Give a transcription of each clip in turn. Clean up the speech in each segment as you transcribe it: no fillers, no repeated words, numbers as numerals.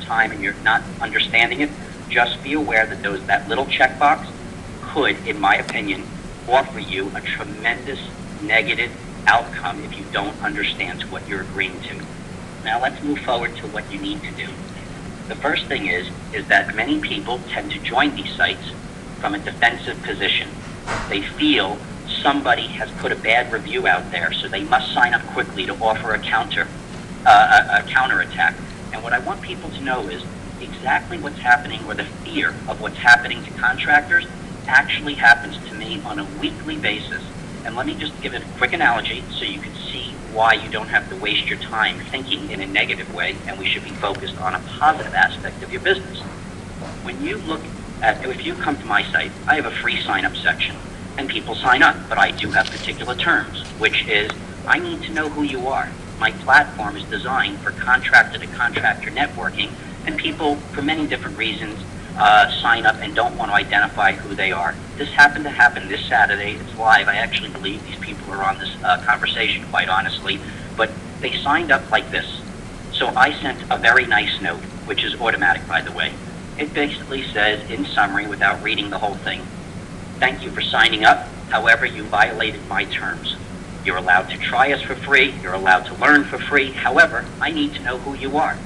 time and you're not understanding it, just be aware that that little checkbox could, in my opinion, offer you a tremendous negative outcome if you don't understand what you're agreeing to. Now let's move forward to what you need to do. The first thing is that many people tend to join these sites from a defensive position. They feel somebody has put a bad review out there, so they must sign up quickly to offer a counterattack. And what I want people to know is exactly what's happening, or the fear of what's happening to contractors, actually happens to me on a weekly basis. And let me just give a quick analogy so you can see why you don't have to waste your time thinking in a negative way, and we should be focused on a positive aspect of your business. When you look at, if you come to my site, I have a free sign-up section, and people sign up, but I do have particular terms, which is I need to know who you are. My platform is designed for contractor-to-contractor networking, and people, for many different reasons, sign up and don't want to identify who they are. This happened to happen this Saturday. It's live. I actually believe these people are on this conversation, quite honestly, but they signed up like this. So I sent a very nice note, which is automatic, by the way. It basically says, in summary, without reading the whole thing, thank you for signing up. However, you violated my terms. You're allowed to try us for free. You're allowed to learn for free. However, I need to know who you are.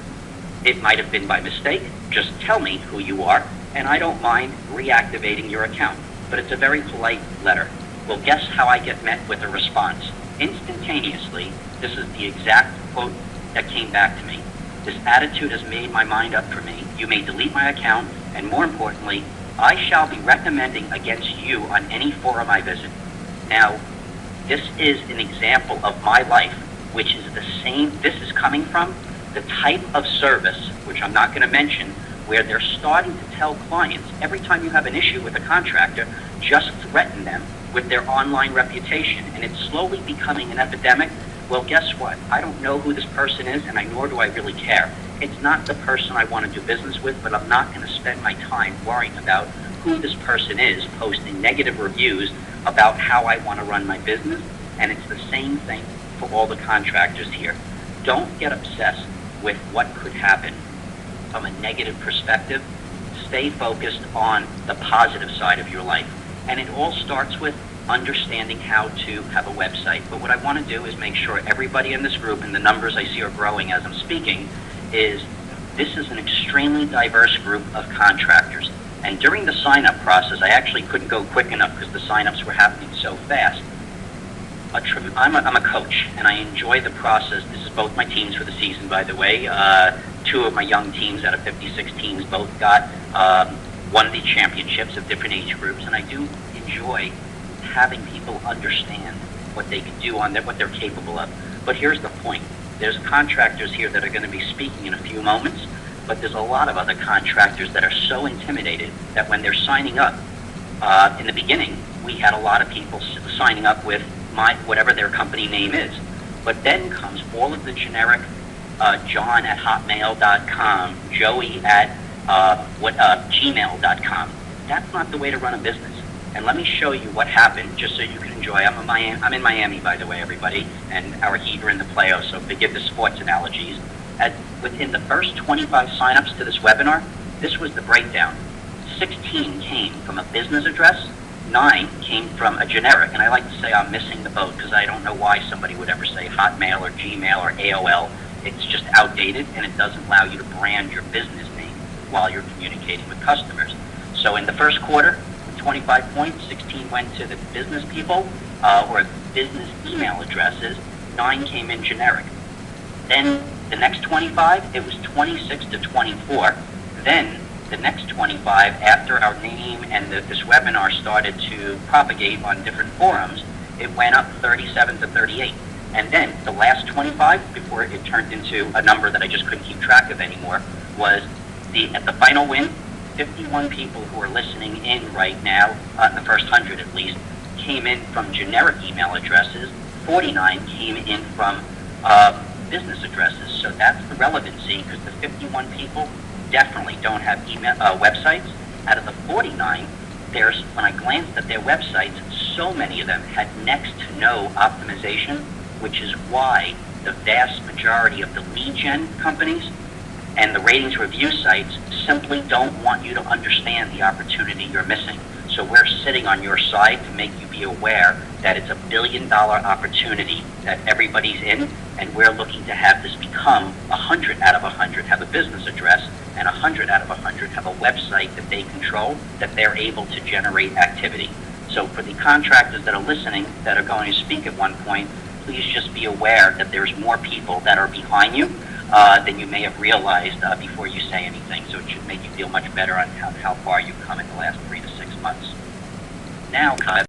It might have been by mistake. Just tell me who you are, and I don't mind reactivating your account. But it's a very polite letter. Well, guess how I get met with a response? Instantaneously, this is the exact quote that came back to me. This attitude has made my mind up for me. You may delete my account, and more importantly, I shall be recommending against you on any forum I visit. Now, this is an example of my life, which is the same. This is coming from the type of service, which I'm not going to mention, where they're starting to tell clients, every time you have an issue with a contractor, just threaten them with their online reputation. And it's slowly becoming an epidemic. Well, guess what? I don't know who this person is, and nor do I really care. It's not the person I want to do business with, but I'm not going to spend my time worrying about who this person is, posting negative reviews about how I want to run my business. And it's the same thing for all the contractors here. Don't get obsessed with what could happen from a negative perspective. Stay focused on the positive side of your life. And it all starts with understanding how to have a website. But what I want to do is make sure everybody in this group, and the numbers I see are growing as I'm speaking, is this is an extremely diverse group of contractors. And during the sign-up process, I actually couldn't go quick enough because the sign-ups were happening so fast. I'm a coach, and I enjoy the process. This is both my teams for the season, by the way. Two of my young teams out of 56 teams both got won the championships of different age groups, and I do enjoy having people understand what they can do on what they're capable of. But here's the point. There's contractors here that are going to be speaking in a few moments, but there's a lot of other contractors that are so intimidated that when they're signing up, in the beginning, we had a lot of people signing up with whatever their company name is. But then comes all of the generic John at hotmail.com, Joey at gmail.com. That's not the way to run a business. And let me show you what happened, just so you can enjoy. I'm in Miami, by the way, everybody, and our Heat are in the playoffs, so forgive the sports analogies. Within the first 25 signups to this webinar, this was the breakdown. 16 came from a business address, 9 came from a generic, and I like to say I'm missing the boat because I don't know why somebody would ever say Hotmail or Gmail or AOL. It's just outdated, and it doesn't allow you to brand your business name while you're communicating with customers. So in the first quarter, 25 points, 16 went to the business people or business email addresses, 9 came in generic. Then the next 25, it was 26 to 24. Then the next 25, after our name and this webinar started to propagate on different forums, it went up 37 to 38. And then the last 25, before it turned into a number that I just couldn't keep track of anymore, was at the final win, 51 people who are listening in right now, in the first 100 at least, came in from generic email addresses. 49 came in from business addresses. So that's the relevancy, because the 51 people definitely don't have email websites. Out of the 49, when I glanced at their websites, so many of them had next to no optimization, which is why the vast majority of the lead gen companies And the ratings review sites simply don't want you to understand the opportunity you're missing. So we're sitting on your side to make you be aware that it's $1 billion opportunity that everybody's in, and we're looking to have this become 100 out of 100 have a business address, and 100 out of 100 have a website that they control, that they're able to generate activity. So for the contractors that are listening, that are going to speak at one point, please just be aware that there's more people that are behind you than you may have realized before you say anything. So it should make you feel much better on how far you've come in the last 3 to 6 months. Now, Kyle.